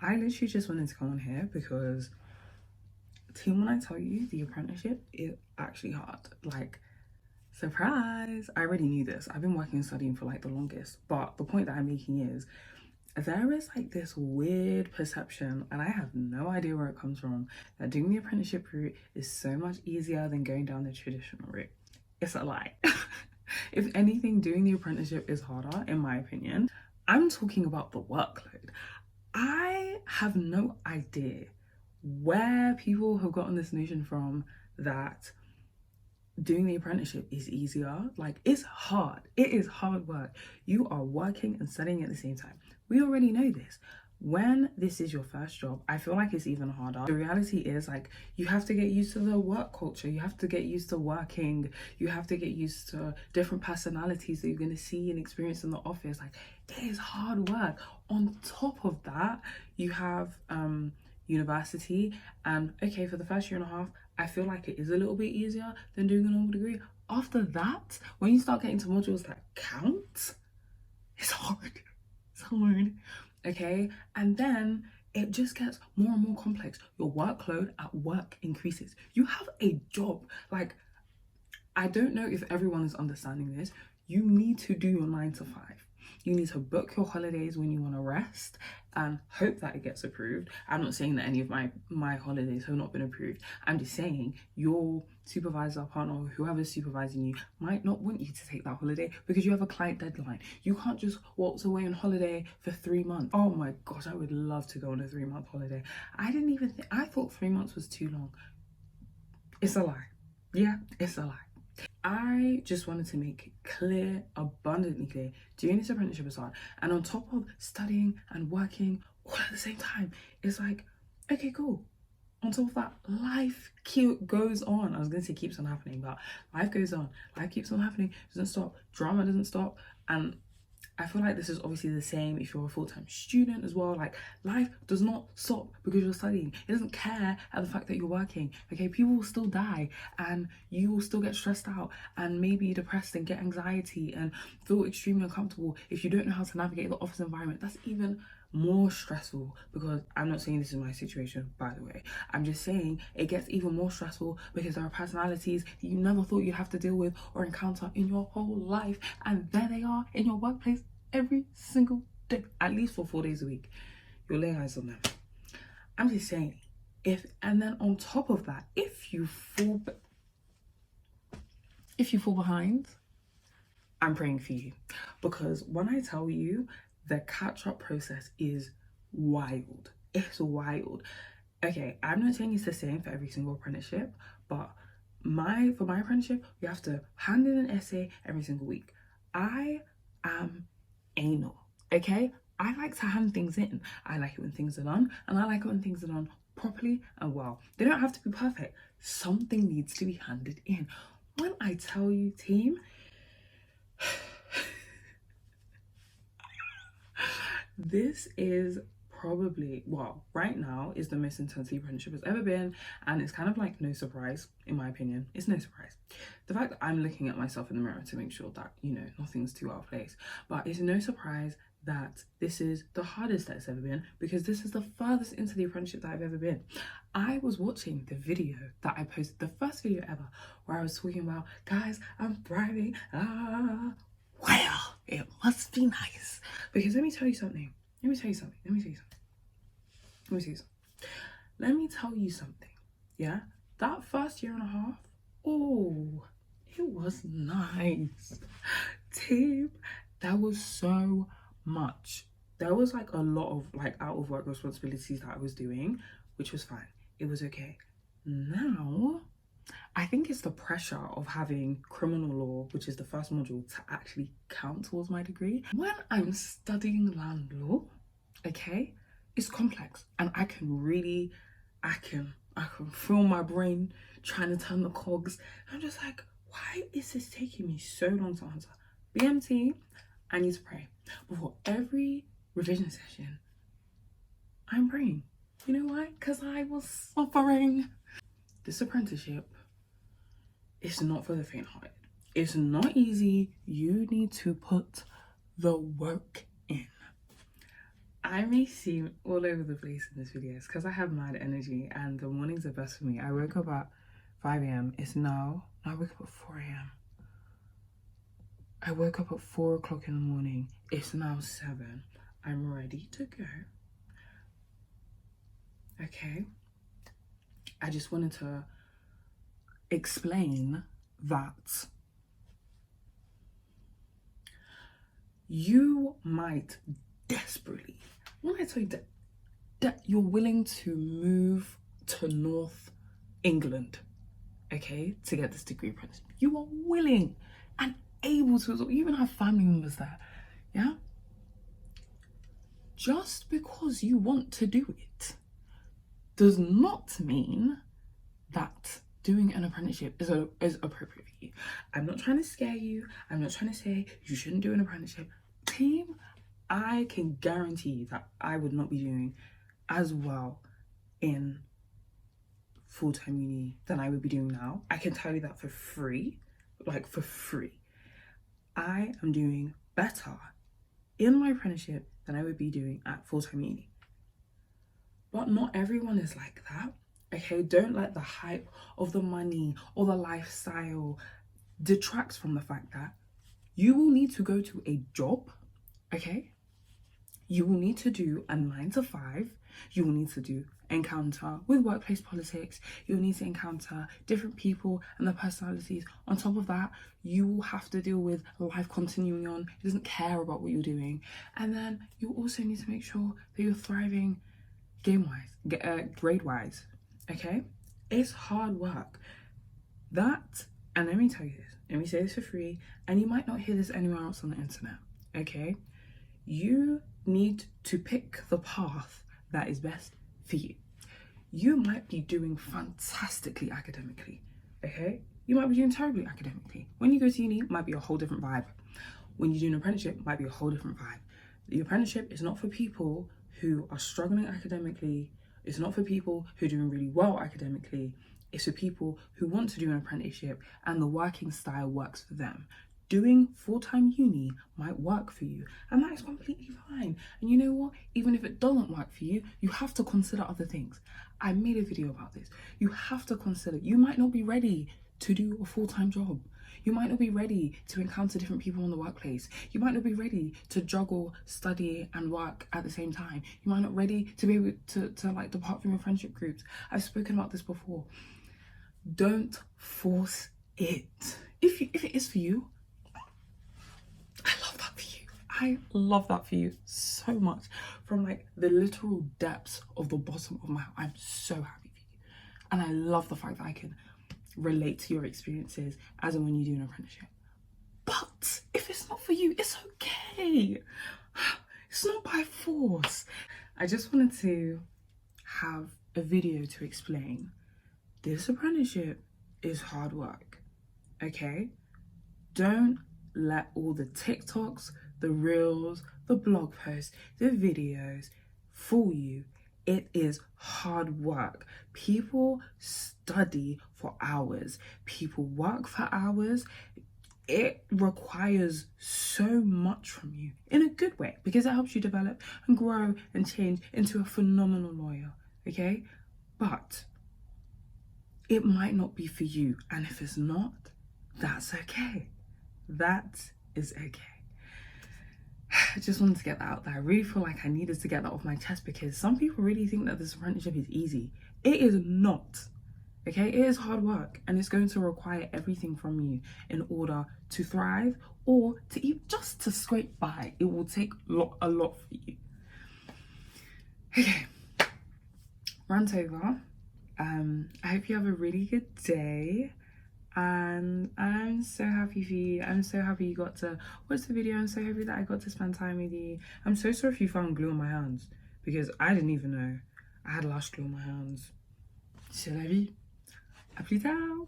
I literally just wanted to come on here because, team, when I tell you the apprenticeship is actually hard. Like, surprise! I already knew this. I've been working and studying for like the longest. But the point that I'm making is there is like this weird perception, and I have no idea where it comes from, that doing the apprenticeship route is so much easier than going down the traditional route. It's a lie. If anything, doing the apprenticeship is harder, in my opinion. I'm talking about the workload. I have no idea where people have gotten this notion from that doing the apprenticeship is easier. Like, it's hard. It is hard work. You are working and studying at the same time. We already know this. When this is your first job, I feel like it's even harder. The reality is, like, you have to get used to the work culture. You have to get used to working. You have to get used to different personalities that you're going to see and experience in the office. Like, it is hard work. On top of that, you have university. And okay, for the first year and a half, I feel like it is a little bit easier than doing a normal degree. After that, when you start getting to modules that count, it's hard. It's hard. Okay, and then it just gets more and more complex. Your workload at work increases. You have a job. Like, I don't know if everyone is understanding this. You need to do your 9 to 5. You need to book your holidays when you want to rest and hope that it gets approved. I'm not saying that any of my holidays have not been approved. I'm just saying your supervisor, partner, or whoever's supervising you might not want you to take that holiday because you have a client deadline. You can't just waltz away on holiday for 3 months. Oh my gosh, I would love to go on a 3-month holiday. I thought 3 months was too long. It's a lie. Yeah, it's a lie. I just wanted to make it clear, abundantly clear, doing this apprenticeship is hard. And on top of studying and working all at the same time, it's like, okay, cool. On top of that, life goes on. I was going to say keeps on happening, but life goes on. Life keeps on happening, doesn't stop. Drama doesn't stop. And I feel like this is obviously the same if you're a full-time student as well. Like, life does not stop because you're studying. It doesn't care at the fact that you're working. Okay, people will still die and you will still get stressed out and maybe depressed and get anxiety and feel extremely uncomfortable if you don't know how to navigate the office environment. That's even more stressful, because I'm not saying this is my situation, by the way. I'm just saying it gets even more stressful because there are personalities that you never thought you'd have to deal with or encounter in your whole life, and there they are in your workplace every single day, at least for 4 days a week. You'll lay eyes on them. I'm just saying, and then on top of that, if you fall behind, I'm praying for you, because when I tell you, the catch-up process is wild. It's wild. Okay, I'm not saying it's the same for every single apprenticeship, but for my apprenticeship, you have to hand in an essay every single week. I am anal, okay? I like to hand things in. I like it when things are done, and I like it when things are done properly and well. They don't have to be perfect. Something needs to be handed in. When I tell you, team, this is probably, well, right now is the most intense the apprenticeship has ever been, and it's kind of like no surprise, in my opinion. It's no surprise. The fact that I'm looking at myself in the mirror to make sure that, you know, nothing's too out of place, but it's no surprise that this is the hardest that it's ever been, because this is the furthest into the apprenticeship that I've ever been. I was watching the video that I posted, the first video ever, where I was talking about, guys, I'm thriving. Well, it must be nice. Because let me tell you something. Yeah? That first year and a half, oh, it was nice. Team, there was so much. There was like a lot of like out of work responsibilities that I was doing, which was fine. It was okay. Now, I think it's the pressure of having criminal law, which is the first module, to actually count towards my degree. When I'm studying land law, okay, it's complex, and I can feel my brain trying to turn the cogs. And I'm just like, why is this taking me so long to answer? BMT, I need to pray. Before every revision session, I'm praying. You know why? Because I was suffering. This apprenticeship, it's not for the faint-hearted. It's not easy. You need to put the work in. I may seem all over the place in this video. It's because I have mad energy and the mornings are best for me. I woke up at 5 a.m. It's now, I woke up at 4 a.m. I woke up at 4 o'clock in the morning. It's now 7. I'm ready to go. Okay. I just wanted to explain that you might desperately, when I tell you that you're willing to move to North England, okay, to get this degree apprenticeship, you are willing and able to, you even have family members there, yeah? Just because you want to do it does not mean that doing an apprenticeship is appropriate for you. I'm not trying to scare you. I'm not trying to say you shouldn't do an apprenticeship. Team, I can guarantee that I would not be doing as well in full-time uni than I would be doing now. I can tell you that for free, like for free. I am doing better in my apprenticeship than I would be doing at full-time uni. But not everyone is like that, okay? Don't let the hype of the money or the lifestyle detracts from the fact that you will need to go to a job, okay? You will need to do a 9 to 5. You will need to encounter with workplace politics. You'll need to encounter different people and their personalities. On top of that, you will have to deal with life continuing on. It doesn't care about what you're doing. And then you also need to make sure that you're thriving grade-wise, okay? It's hard work. That, and let me tell you this, let me say this for free, and you might not hear this anywhere else on the internet, okay? You need to pick the path that is best for you. You might be doing fantastically academically, okay? You might be doing terribly academically. When you go to uni, it might be a whole different vibe. When you do an apprenticeship, it might be a whole different vibe. The apprenticeship is not for people who are struggling academically. It's not for people who are doing really well academically. It's for people who want to do an apprenticeship and the working style works for them. Doing full-time uni might work for you, and that is completely fine. And you know what? Even if it doesn't work for you, you have to consider other things. I made a video about this. You have to consider, you might not be ready to do a full-time job. You might not be ready to encounter different people in the workplace. You might not be ready to juggle study and work at the same time. You might not be ready to be able to like depart from your friendship groups. I've spoken about this before. Don't force it. If it is for you, I love that for you. I love that for you so much. From like the literal depths of the bottom of my heart, I'm so happy for you. And I love the fact that I can relate to your experiences as and when you do an apprenticeship. But if it's not for you, it's okay. It's not by force. I just wanted to have a video to explain this apprenticeship is hard work, okay? Don't let all the TikToks, the reels, the blog posts, the videos fool you. It is hard work. People study for hours. People work for hours. It requires so much from you in a good way because it helps you develop and grow and change into a phenomenal lawyer, okay? But it might not be for you. And if it's not, that's okay. That is okay. I just wanted to get that out there. I really feel like I needed to get that off my chest because some people really think that this apprenticeship is easy. It is not, okay? It is hard work and it's going to require everything from you in order to thrive or to even just to scrape by. It will take a lot for you. Okay, rant over. I hope you have a really good day. And I'm so happy for you. I'm so happy you got to watch the video. I'm so happy that I got to spend time with you. I'm so sorry if you found glue on my hands because I didn't even know I had lash glue on my hands. C'est la vie. À plus tard.